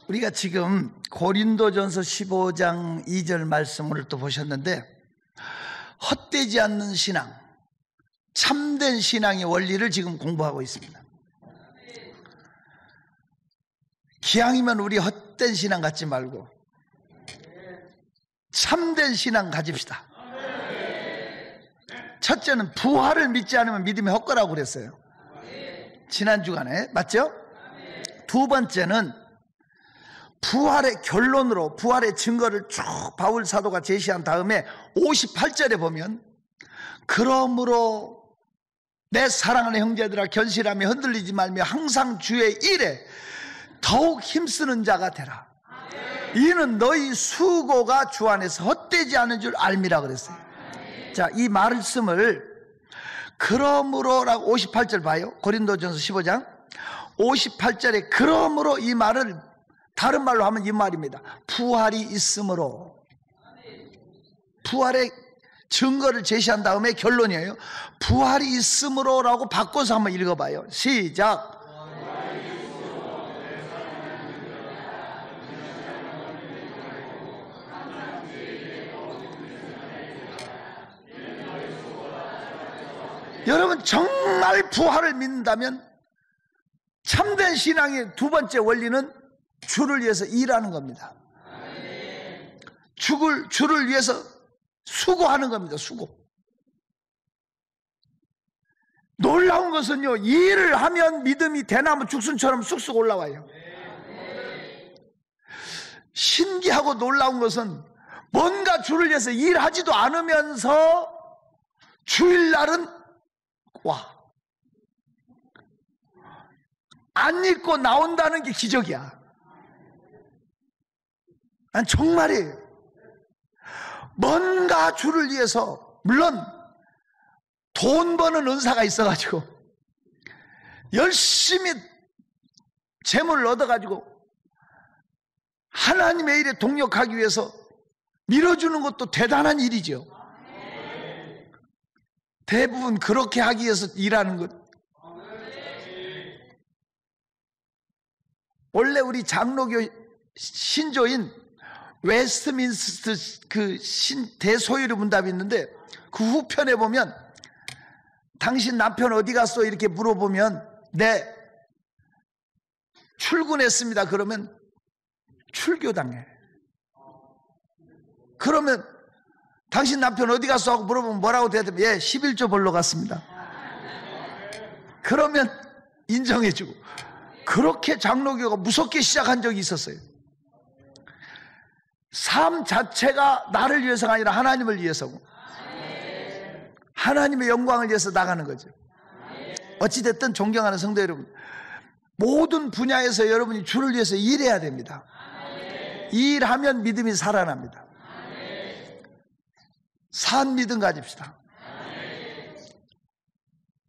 우리가 지금 고린도전서 15장 2절 말씀을 또 보셨는데, 헛되지 않는 신앙, 참된 신앙의 원리를 지금 공부하고 있습니다. 기왕이면 우리 헛된 신앙 갖지 말고 참된 신앙 가집시다. 첫째는 부활을 믿지 않으면 믿음이 헛거라고 그랬어요, 지난 주간에. 맞죠? 두 번째는 부활의 결론으로 부활의 증거를 쭉 바울 사도가 제시한 다음에 58절에 보면, 그러므로 내 사랑하는 형제들아 견실하며 흔들리지 말며 항상 주의 일에 더욱 힘쓰는 자가 되라. 이는 너희 수고가 주 안에서 헛되지 않은 줄 알미라 그랬어요. 자, 이 말씀을 그러므로라고 58절 봐요. 고린도전서 15장 58절에 그러므로, 이 말을 다른 말로 하면 이 말입니다. 부활이 있으므로. 부활의 증거를 제시한 다음에 결론이에요. 부활이 있으므로라고 바꿔서 한번 읽어봐요. 시작. 여러분, 정말 부활을 믿는다면 참된 신앙의 두 번째 원리는 주를 위해서 일하는 겁니다. 주를 위해서 수고하는 겁니다. 수고. 놀라운 것은요, 일을 하면 믿음이 대나무 죽순처럼 쑥쑥 올라와요. 신기하고 놀라운 것은 뭔가 주를 위해서 일하지도 않으면서 주일날은 와, 안 입고 나온다는 게 기적이야. 난 정말이에요. 뭔가 주를 위해서, 물론 돈 버는 은사가 있어가지고 열심히 재물을 얻어가지고 하나님의 일에 동력하기 위해서 밀어주는 것도 대단한 일이죠. 대부분 그렇게 하기 위해서 일하는 것. 원래 우리 장로교 신조인 웨스트민스터 그 대소요리 문답이 있는데, 그 후편에 보면 당신 남편 어디 갔어? 이렇게 물어보면 네, 출근했습니다. 그러면 출교당해. 그러면 당신 남편 어디 갔어? 하고 물어보면 뭐라고 대답해? 예, 11조 벌러 갔습니다. 그러면 인정해주고. 그렇게 장로교가 무섭게 시작한 적이 있었어요. 삶 자체가 나를 위해서가 아니라 하나님을 위해서고, 하나님의 영광을 위해서 나가는 거죠. 어찌됐든 존경하는 성도 여러분, 모든 분야에서 여러분이 주를 위해서 일해야 됩니다. 일하면 믿음이 살아납니다. 산 믿음 가집시다.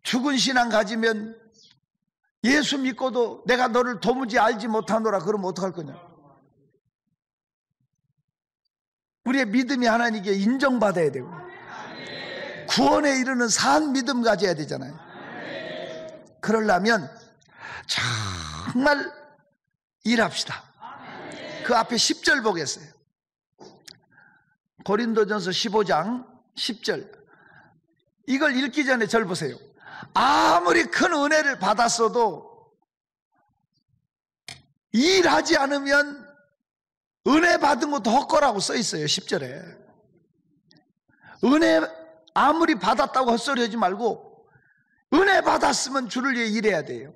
죽은 신앙 가지면 예수 믿고도 내가 너를 도무지 알지 못하노라 그러면 어떡할 거냐. 우리의 믿음이 하나님께 인정받아야 되고, 구원에 이르는 산 믿음 가져야 되잖아요. 그러려면 정말 일합시다. 그 앞에 10절 보겠어요. 고린도전서 15장 10절. 이걸 읽기 전에 절 보세요. 아무리 큰 은혜를 받았어도 일하지 않으면 은혜 받은 것도 헛거라고 써 있어요. 10절에. 은혜 아무리 받았다고 헛소리 하지 말고 은혜 받았으면 주를 위해 일해야 돼요.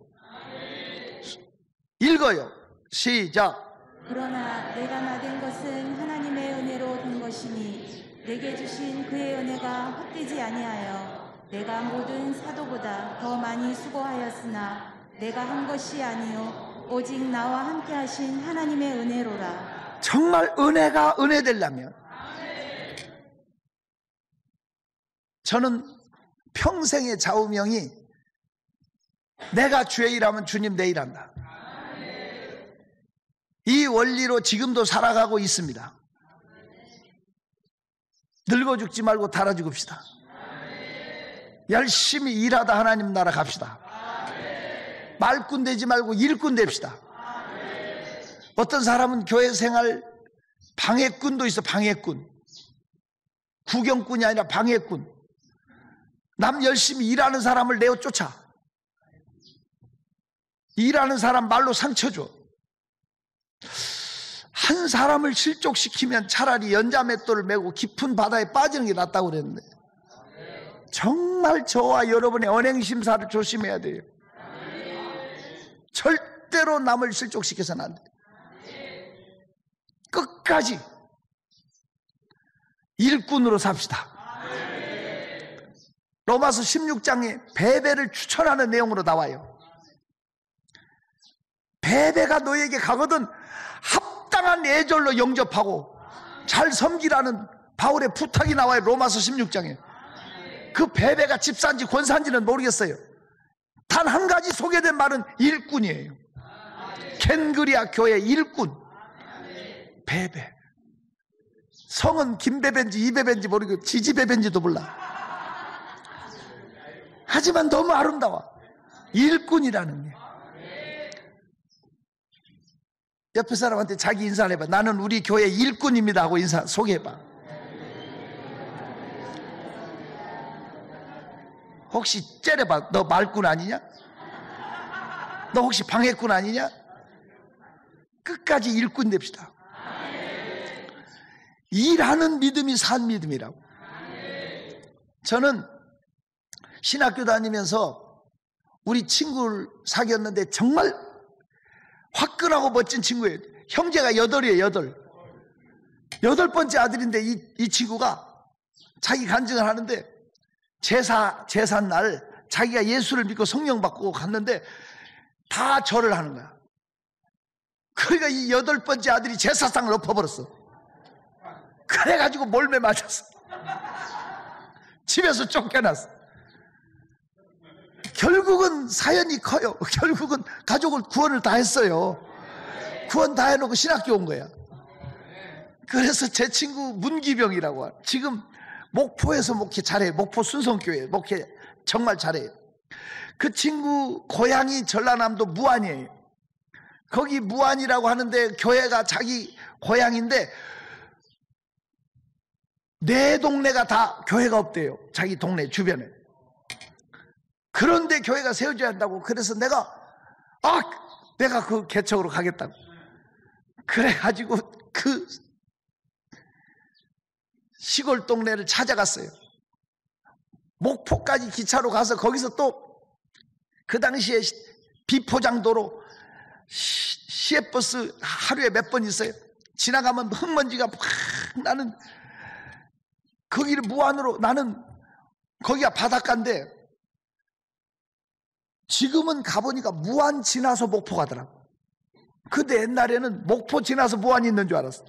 읽어요. 시작. 그러나 내가 나된 것은 하나님의 은혜로 된 것이니 내게 주신 그의 은혜가 헛되지 아니하여 내가 모든 사도보다 더 많이 수고하였으나 내가 한 것이 아니요 오직 나와 함께 하신 하나님의 은혜로라. 정말 은혜가 은혜 되려면 저는 평생의 좌우명이 내가 주의 일하면 주님 내 일한다. 이 원리로 지금도 살아가고 있습니다. 늙어 죽지 말고 달아 죽읍시다. 열심히 일하다 하나님 나라 갑시다. 말꾼 되지 말고 일꾼 됩시다. 어떤 사람은 교회 생활 방해꾼도 있어. 방해꾼. 구경꾼이 아니라 방해꾼. 남 열심히 일하는 사람을 내어 쫓아. 일하는 사람 말로 상처 줘. 한 사람을 실족시키면 차라리 연자맷돌을 메고 깊은 바다에 빠지는 게 낫다고 그랬는데, 정말 저와 여러분의 언행심사를 조심해야 돼요. 절대로 남을 실족시켜서는 안 돼요. 끝까지 일꾼으로 삽시다. 로마서 16장에 배배를 추천하는 내용으로 나와요. 배배가 너에게 가거든 합당한 예절로 영접하고 잘 섬기라는 바울의 부탁이 나와요. 로마서 16장에. 그 배배가 집사인지 권사인지는 모르겠어요. 단 한 가지 소개된 말은 일꾼이에요. 켄그리아 교회 일꾼. 배배. 성은 김배배인지 이배배인지 모르고 지지배배인지도 몰라. 하지만 너무 아름다워. 일꾼이라는 게. 옆에 사람한테 자기 인사를 해봐. 나는 우리 교회 일꾼입니다 하고 인사 소개해봐. 혹시 째려봐. 너 말꾼 아니냐? 너 혹시 방해꾼 아니냐? 끝까지 일꾼 됩시다. 일하는 믿음이 산 믿음이라고. 저는 신학교 다니면서 우리 친구를 사귀었는데 정말 화끈하고 멋진 친구예요. 형제가 8이에요. 8번째 아들인데 이 친구가 자기 간증을 하는데 제삿날 자기가 예수를 믿고 성령 받고 갔는데 다 절을 하는 거야. 그러니까 이 8번째 아들이 제사상을 엎어버렸어. 그래가지고 몰매 맞았어. 집에서 쫓겨났어. 결국은 사연이 커요. 결국은 가족을 구원을 다 했어요. 구원 다 해놓고 신학교 온 거야. 그래서 제 친구 문기병이라고 지금 목포에서 목회 잘해요. 목포 순성교회 목회 정말 잘해요. 그 친구 고향이 전라남도 무안이에요. 거기 무안이라고 하는데 교회가 자기 고향인데 내 동네가 다 교회가 없대요. 자기 동네 주변에. 그런데 교회가 세워져야 한다고. 그래서 내가 그 개척으로 가겠다고. 그래가지고 그 시골 동네를 찾아갔어요. 목포까지 기차로 가서 거기서 또 그 당시에 비포장도로 시외버스 하루에 몇 번 있어요. 지나가면 흙먼지가 팍 나는 거기를 무안으로, 나는 거기가 바닷가인데 지금은 가보니까 무안 지나서 목포 가더라고. 근데 옛날에는 목포 지나서 무안이 있는 줄 알았어.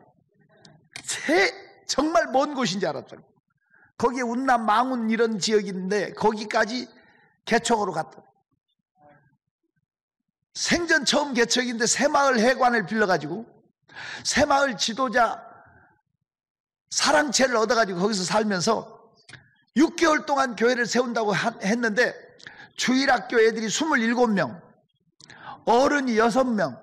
정말 먼 곳인 줄 알았더라고. 거기에 운남, 망운 이런 지역이 있는데 거기까지 개척으로 갔다. 생전 처음 개척인데 새마을 해관을 빌려가지고 새마을 지도자 사랑채를 얻어가지고 거기서 살면서 6개월 동안 교회를 세운다고 했는데 주일학교 애들이 27명, 어른이 6명,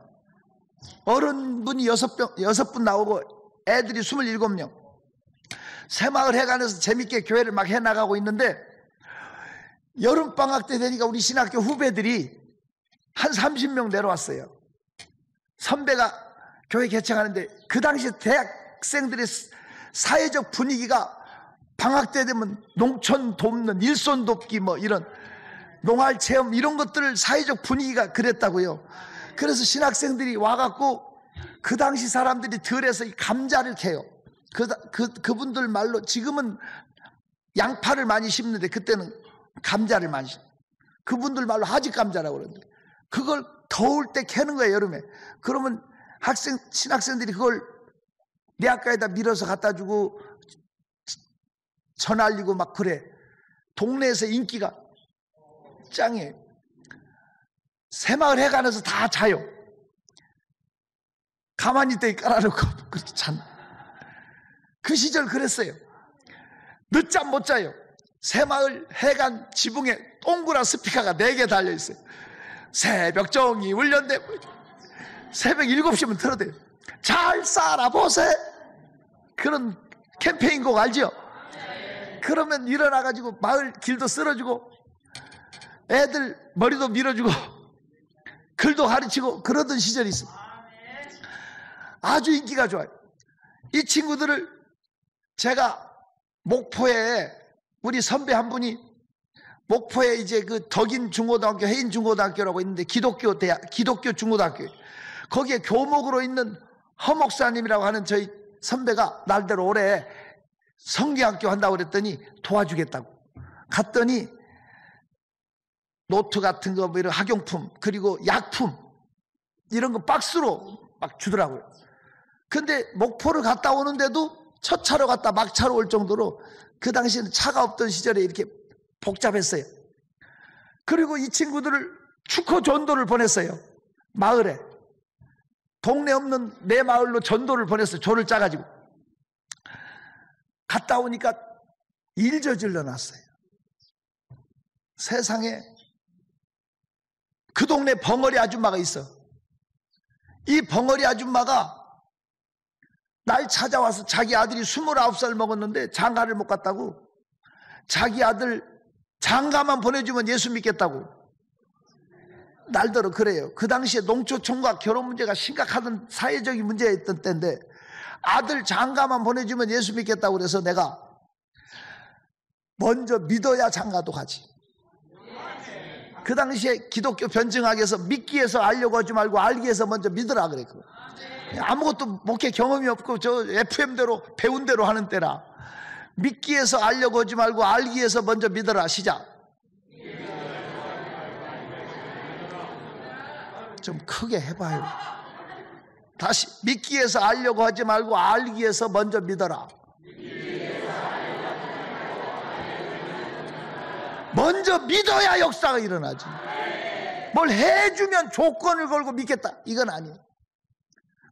어른분이 6분 나오고 애들이 27명. 새마을 해관에서 재밌게 교회를 막 해나가고 있는데 여름방학 때 되니까 우리 신학교 후배들이 한 30명 내려왔어요. 선배가 교회 개척하는데 그 당시 대학생들의 사회적 분위기가 방학 때 되면 농촌 돕는 일손 돕기 뭐 이런 농활 체험 이런 것들을 사회적 분위기가 그랬다고요. 그래서 신학생들이 와갖고 그 당시 사람들이 들에서 이 감자를 캐요. 그분들 말로 지금은 양파를 많이 심는데 그때는 감자를 많이 심어요. 그분들 말로 하지 감자라고 그러는데 그걸 더울 때 캐는 거예요. 여름에. 그러면 신학생들이 그걸 내학가에다 밀어서 갖다 주고 전알리고 막 그래. 동네에서 인기가 짱이에요. 새마을 해관에서 다 자요. 가만히 있더니 깔아놓고 그렇게 잔. 그 시절 그랬어요. 늦잠 못 자요. 새마을 해관 지붕에 동그란 스피커가 4개 달려있어요. 새벽 종이 울렸네. 새벽 7시면 틀어대요. 잘 살아보세. 그런 캠페인곡 알죠? 그러면 일어나가지고 마을 길도 쓸어주고 애들 머리도 밀어주고 글도 가르치고 그러던 시절이 있어요. 아주 인기가 좋아요. 이 친구들을 제가 목포에 우리 선배 한 분이 목포에 이제 그 덕인 중고등학교, 해인 중고등학교라고 있는데 기독교 중고등학교, 거기에 교목으로 있는 허 목사님이라고 하는 저희 선배가 날대로 올해 성경학교 한다고 그랬더니 도와주겠다고 갔더니 노트 같은 거, 뭐 이런 학용품, 그리고 약품 이런 거 박스로 막 주더라고요. 근데 목포를 갔다 오는데도 첫 차로 갔다 막차로 올 정도로 그 당시에는 차가 없던 시절에 이렇게 복잡했어요. 그리고 이 친구들을 축호 전도를 보냈어요. 마을에. 동네 없는 내 마을로 전도를 보냈어요. 조를 짜가지고. 갔다 오니까 일 저질러 놨어요. 세상에 그 동네 벙어리 아줌마가 있어. 이 벙어리 아줌마가 날 찾아와서 자기 아들이 29살 먹었는데 장가를 못 갔다고, 자기 아들 장가만 보내주면 예수 믿겠다고 날더러 그래요. 그 당시에 농촌과 결혼 문제가 심각하던 사회적인 문제가 있던 때인데 아들 장가만 보내주면 예수 믿겠다고 그래서 내가 먼저 믿어야 장가도 가지. 그 당시에 기독교 변증학에서 믿기에서 알려고 하지 말고 알기에서 먼저 믿으라 그래. 아무것도 목회 경험이 없고 저 FM대로 배운 대로 하는 때라 믿기에서 알려고 하지 말고 알기에서 먼저 믿어라. 시작. 좀 크게 해봐요. 다시. 믿기에서 알려고 하지 말고 알기에서 먼저 믿어라. 먼저 믿어야 역사가 일어나지. 뭘 해주면 조건을 걸고 믿겠다 이건 아니에요.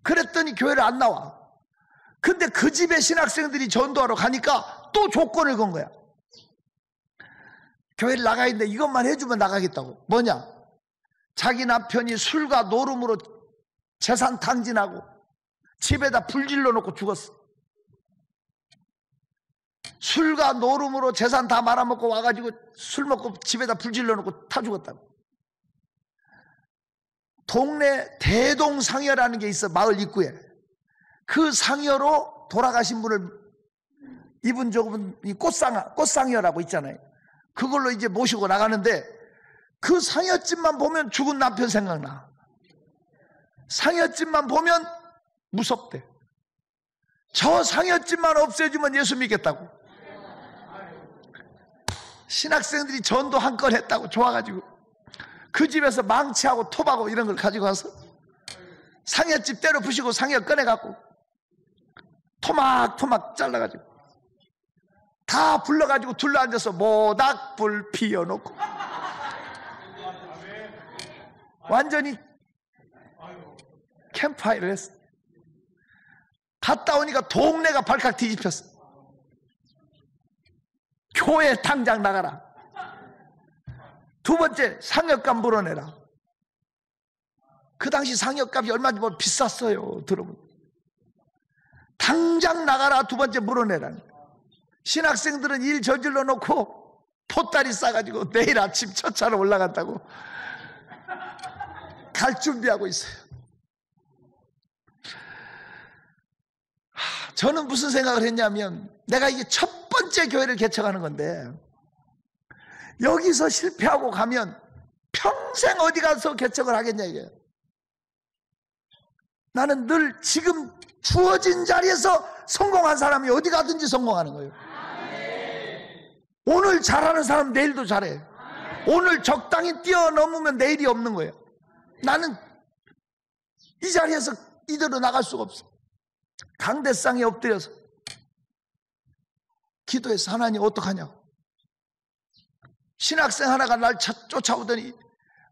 그랬더니 교회를 안 나와. 근데 그 집에 신학생들이 전도하러 가니까 또 조건을 건 거야. 교회를 나가 있는데 이것만 해주면 나가겠다고. 뭐냐? 자기 남편이 술과 노름으로 재산 탕진하고 집에다 불질러 놓고 죽었어. 술과 노름으로 재산 다 말아먹고 와가지고 술 먹고 집에다 불질러 놓고 타 죽었다고. 동네 대동상여라는 게 있어. 마을 입구에. 그 상여로 돌아가신 분을 이분 저분이 꽃상여라고 있잖아요. 그걸로 이제 모시고 나가는데 그 상여집만 보면 죽은 남편 생각나. 상여집만 보면 무섭대. 저 상여집만 없애주면 예수 믿겠다고. 신학생들이 전도 한 건 했다고 좋아가지고 그 집에서 망치하고 톱하고 이런 걸 가지고 와서 상여집 때려 부시고 상여 꺼내갖고 토막토막 잘라가지고 다 불러가지고 둘러앉아서 모닥불 피워놓고 완전히 캠프파이어를 했어. 갔다 오니까 동네가 발칵 뒤집혔어. 교회 당장 나가라. 두 번째, 상여값 물어내라. 그 당시 상여값이 얼마인지 뭐 비쌌어요. 들어보면 당장 나가라. 두 번째 물어내라. 신학생들은 일 저질러 놓고 포다리 싸가지고 내일 아침 첫 차로 올라간다고 갈 준비하고 있어요. 저는 무슨 생각을 했냐면 내가 이게 첫 번째 교회를 개척하는 건데 여기서 실패하고 가면 평생 어디 가서 개척을 하겠냐 이게. 나는 늘 지금 주어진 자리에서 성공한 사람이 어디 가든지 성공하는 거예요. 오늘 잘하는 사람 내일도 잘해. 오늘 적당히 뛰어넘으면 내일이 없는 거예요. 나는 이 자리에서 이대로 나갈 수가 없어. 강대상에 엎드려서 기도해서 하나님 어떡하냐고. 신학생 하나가 날 쫓아오더니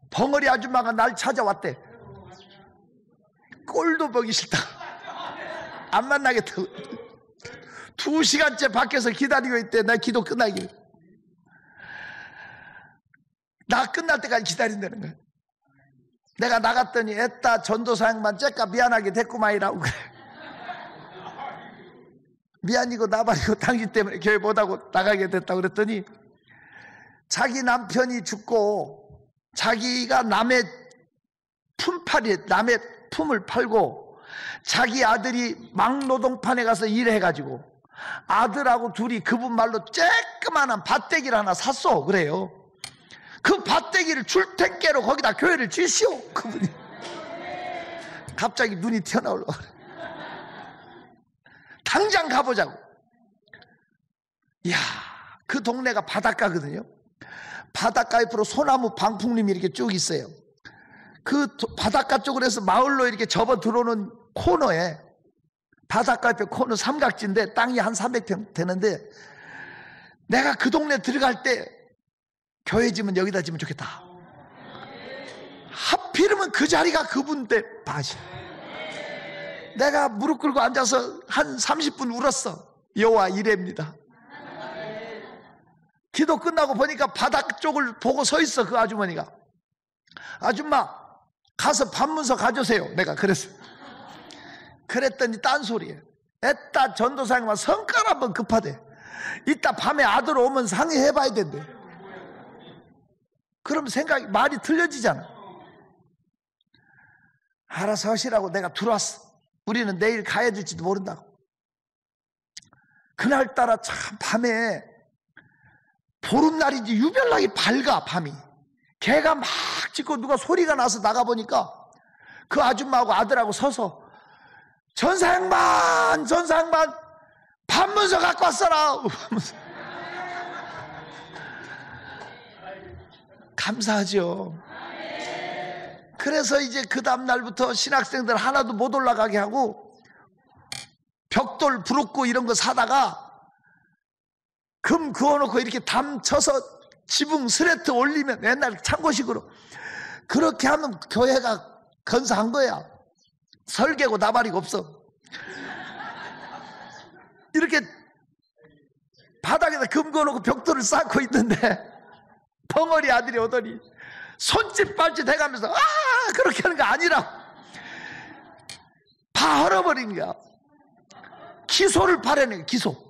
벙어리 아줌마가 날 찾아왔대. 꼴도 보기 싫다. 안 만나겠다고. 2시간째 밖에서 기다리고 있대. 나 기도 끝나길. 나 끝날 때까지 기다린다는 거야. 내가 나갔더니 애따 전도사양반 째까 미안하게 됐구만이라고 그래. 미안이고 나발이고 당신 때문에 교회 못하고 나가게 됐다고 그랬더니 자기 남편이 죽고 자기가 남의 품팔이 남의 품을 팔고 자기 아들이 막노동판에 가서 일해가지고 아들하고 둘이 그분 말로 쬐끄만한 밭대기를 하나 샀어. 그래요. 그 밭대기를 줄텐께로 거기다 교회를 지시오. 그분이 갑자기 눈이 튀어나오려고 그래. 당장 가보자고. 이야, 그 동네가 바닷가거든요. 바닷가 옆으로 소나무 방풍림이 이렇게 쭉 있어요. 그 바닷가 쪽으로 해서 마을로 이렇게 접어 들어오는 코너에, 바닷가 옆에 코너 삼각지인데 땅이 한 300평 되는데, 내가 그 동네 들어갈 때 교회 지면 여기다 지면 좋겠다. 하필이면 그 자리가 그분 때 밭이. 내가 무릎 꿇고 앉아서 한 30분 울었어. 여호와 이래입니다. 기도 끝나고 보니까 바닥 쪽을 보고 서 있어. 그 아주머니가. 아줌마 가서 반문서 가져오세요. 내가 그랬어. 그랬더니 딴소리에 애따 전도사님과 성깔 한번 급하대. 이따 밤에 아들 오면 상의해봐야 된대. 그럼 생각이 말이 틀려지잖아. 알아서 하시라고 내가 들어왔어. 우리는 내일 가야 될지도 모른다고. 그날따라 참 밤에 보름날인지 유별나게 밝아. 밤이 개가 막 짖고 누가 소리가 나서 나가보니까 그 아줌마하고 아들하고 서서 전사양반 반문서 갖고 왔어라. 감사하죠. 그래서 이제 그 다음날부터 신학생들 하나도 못 올라가게 하고 벽돌 부럽고 이런 거 사다가 금 그어놓고 이렇게 담 쳐서 지붕 스레트 올리면 옛날 창고식으로 그렇게 하면 교회가 건사한 거야. 설계고 나발이고 없어. 이렇게 바닥에다 금 그어놓고 벽돌을 쌓고 있는데 벙어리 아들이 오더니 손짓 발짓 해가면서 그렇게 하는 거 아니라고 다 헐어버린 거야. 기소를 바라네. 기소.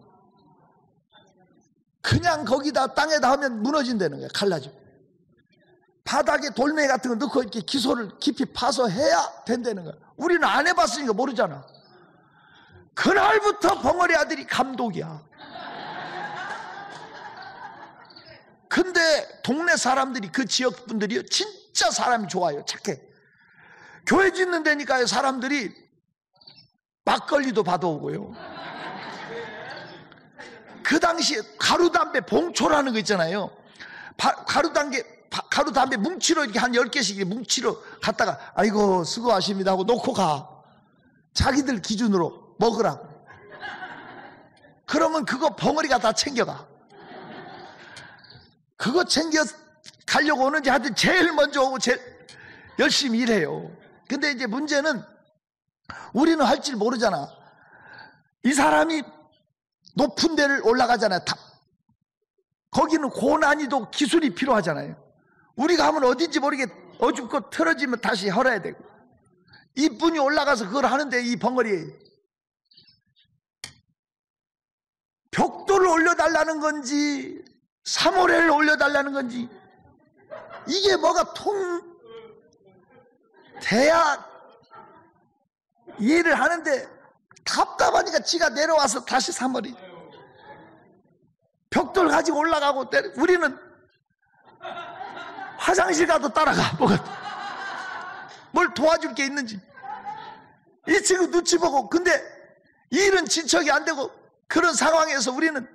그냥 거기다 땅에다 하면 무너진다는 거야. 갈라지고. 바닥에 돌멩이 같은 거 넣고 이렇게 기소를 깊이 파서 해야 된다는 거야. 우리는 안 해봤으니까 모르잖아. 그날부터 벙어리 아들이 감독이야. 근데 동네 사람들이, 그 지역 분들이 진짜 사람이 좋아요. 착해. 교회 짓는 데니까요. 사람들이 막걸리도 받아오고요. 그 당시에 가루담배 봉초라는 거 있잖아요. 가루담배 뭉치로 이렇게 한 10개씩 뭉치로 갖다가 아이고 수고하십니다 하고 놓고 가. 자기들 기준으로 먹으라고. 그러면 그거 벙어리가 다 챙겨가. 그거 챙겨 가려고 오는지 하여튼 제일 먼저 오고 제일 열심히 일해요. 근데 이제 문제는 우리는 할 줄 모르잖아. 이 사람이 높은 데를 올라가잖아요. 거기는 고난이도 기술이 필요하잖아요. 우리가 하면 어딘지 모르게 어줍고 틀어지면 다시 헐어야 되고. 이분이 올라가서 그걸 하는데 이 벙어리에 벽돌을 올려달라는 건지 사모래를 올려달라는 건지 이게 뭐가 돼야 이해를 하는데 답답하니까 지가 내려와서 다시 사모래 벽돌 가지고 올라가고. 우리는 화장실 가도 따라가. 뭘 도와줄 게 있는지 이 친구 눈치 보고. 근데 일은 진척이 안 되고 그런 상황에서 우리는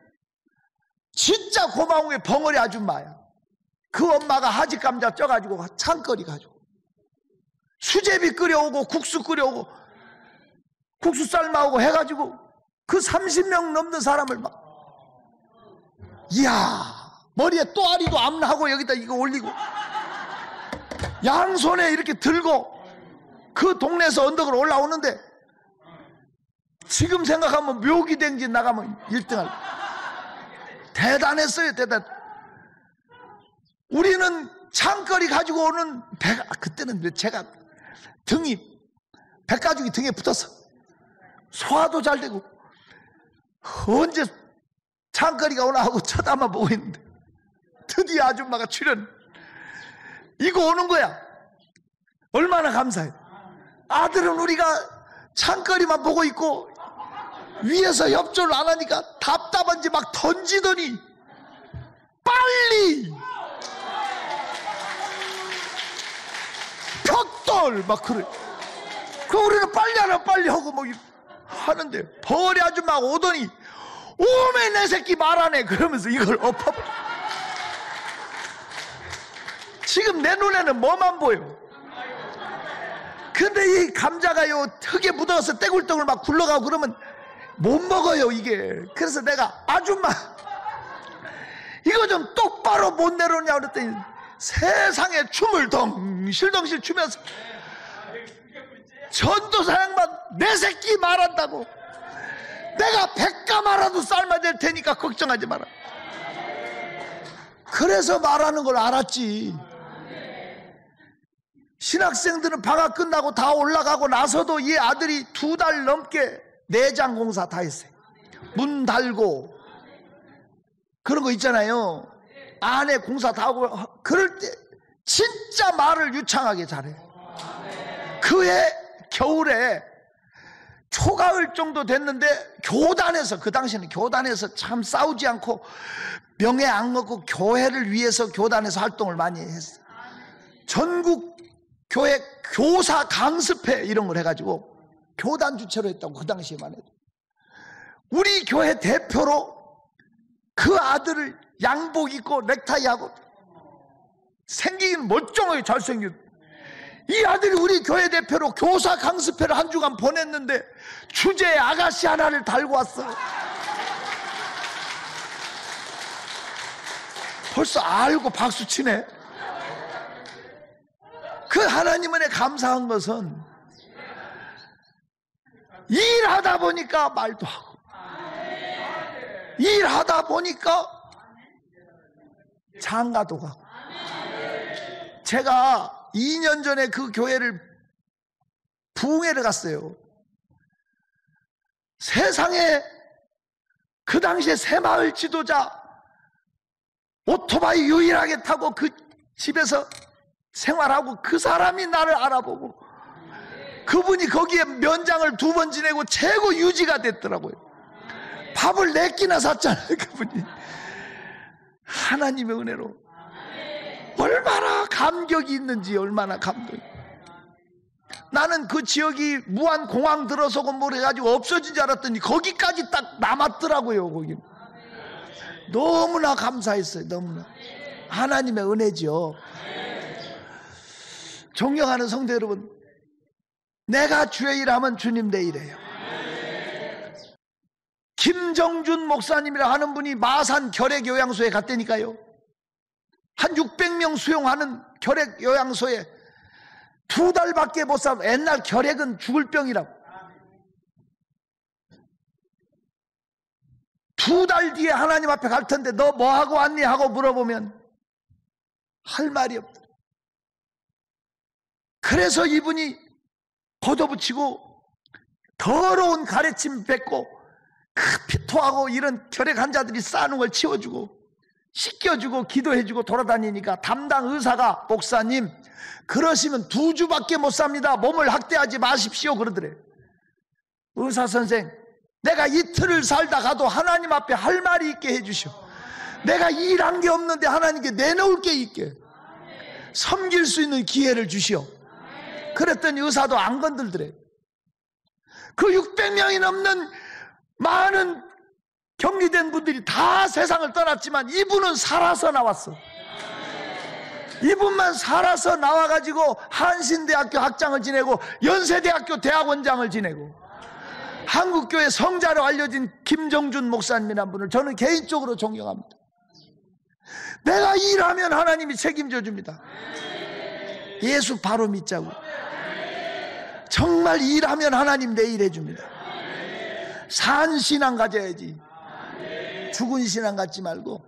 진짜 고마운 게 벙어리 아줌마야. 그 엄마가 하지 감자 쪄가지고 창거리 가지고 수제비 끓여오고 국수 끓여오고 국수 삶아오고 해가지고 그 30명 넘는 사람을 막, 이야, 머리에 또아리도 암나하고 여기다 이거 올리고 양손에 이렇게 들고 그 동네에서 언덕을 올라오는데 지금 생각하면 묘기댕지 나가면 1등할. 대단했어요. 우리는 창거리 가지고 오는 배가, 그때는 제가 등이, 백가죽이 등에 붙었어. 소화도 잘 되고, 언제 창거리가 오나 하고 쳐다만 보고 있는데, 드디어 아줌마가 출연. 이거 오는 거야. 얼마나 감사해. 아들은 우리가 창거리만 보고 있고, 위에서 협조를 안 하니까 답답한지 막 던지더니, 빨리! 벽돌! 막 그래. 그 우리는 빨리 하라, 빨리 하고 뭐 하는데, 벌이 아줌마가 오더니, 오메 내 새끼 말하네! 그러면서 이걸 엎어. 지금 내 눈에는 뭐만 보여? 근데 이 감자가요, 흙에 묻어서 떼굴떼굴 막 굴러가고 그러면 못 먹어요, 이게. 그래서 내가, 아줌마, 이거 좀 똑바로 못 내려오냐 그랬더니 세상에 춤을 덩실덩실 추면서 전도사 양반 내 새끼 말한다고, 내가 100가 말아도 삶아야 될 테니까 걱정하지 마라. 그래서 말하는 걸 알았지. 신학생들은 방학 끝나고 다 올라가고 나서도 이 아들이 2달 넘게 내장 공사 다 했어요. 문 달고 그런 거 있잖아요. 안에 공사 다 하고. 그럴 때 진짜 말을 유창하게 잘해. 그해 겨울에 초가을 정도 됐는데 교단에서, 그 당시에는 교단에서 참 싸우지 않고 명예 안 먹고 교회를 위해서 교단에서 활동을 많이 했어요. 전국 교회 교사 강습회 이런 걸 해가지고 교단 주최로 했다고, 그 당시에만 해도. 우리 교회 대표로 그 아들을 양복 입고 넥타이하고 생기긴 멀쩡하게 잘생긴 이 아들이 우리 교회 대표로 교사 강습회를 한 주간 보냈는데 주제에 아가씨 하나를 달고 왔어. 벌써 알고 박수 치네. 그 하나님 은혜 감사한 것은 일하다 보니까 말도 하고, 일하다 보니까 장가도 가고. 제가 2년 전에 그 교회를 부흥회를 갔어요. 세상에 그 당시에 새마을 지도자 오토바이 유일하게 타고 그 집에서 생활하고 그 사람이 나를 알아보고, 그분이 거기에 면장을 2번 지내고 최고 유지가 됐더라고요. 밥을 4끼나 샀잖아요, 그분이. 하나님의 은혜로 얼마나 감격이 있는지, 얼마나 감동이. 나는 그 지역이 무안공항 들어서고 뭘 해가지고 없어진 줄 알았더니 거기까지 딱 남았더라고요. 거기 너무나 감사했어요. 너무나 하나님의 은혜죠. 존경하는 성도 여러분, 내가 주의 일하면 주님 내 일해요. 김정준 목사님이라 하는 분이 마산 결핵요양소에 갔다니까요. 한 600명 수용하는 결핵요양소에 2달밖에 못 살고, 옛날 결핵은 죽을 병이라고. 2달 뒤에 하나님 앞에 갈 텐데 너 뭐하고 왔니? 하고 물어보면 할 말이 없다. 그래서 이분이 걷어붙이고 더러운 가래침 뱉고 피토하고 이런 결핵 환자들이 싸는 걸 치워주고 씻겨주고 기도해주고 돌아다니니까 담당 의사가, 목사님 그러시면 2주밖에 못 삽니다. 몸을 학대하지 마십시오 그러더래. 의사 선생, 내가 이틀을 살다 가도 하나님 앞에 할 말이 있게 해주시오. 내가 일한 게 없는데 하나님께 내놓을 게 있게, 섬길 수 있는 기회를 주시오. 그랬더니 의사도 안 건들더래. 그 600명이 넘는 많은 격리된 분들이 다 세상을 떠났지만 이분은 살아서 나왔어. 이분만 살아서 나와가지고 한신대학교 학장을 지내고 연세대학교 대학원장을 지내고, 한국교회 성자로 알려진 김정준 목사님이라는 분을 저는 개인적으로 존경합니다. 내가 일하면 하나님이 책임져 줍니다. 예수 바로 믿자고. 정말 일하면 하나님 내 일해 줍니다. 산 신앙 가져야지. 죽은 신앙 갖지 말고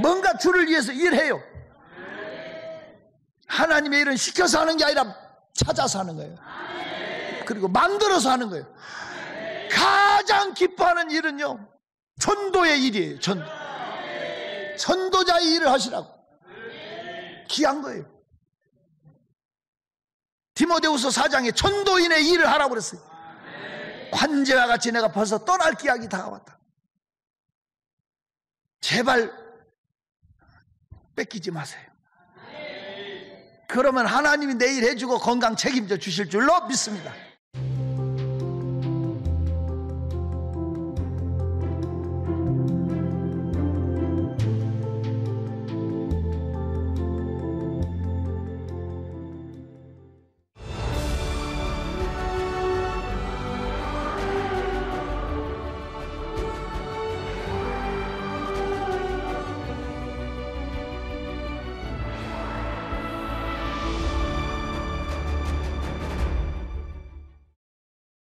뭔가 주를 위해서 일해요. 하나님의 일은 시켜서 하는 게 아니라 찾아서 하는 거예요. 그리고 만들어서 하는 거예요. 가장 기뻐하는 일은요, 전도의 일이에요. 전도자의 일을 하시라고. 귀한 거예요. 디모데후서 4장에 전도인의 일을 하라고 그랬어요. 관제와 같이 내가 벌써 떠날 기약이 다가왔다. 제발 뺏기지 마세요. 그러면 하나님이 내일 해주고 건강 책임져 주실 줄로 믿습니다.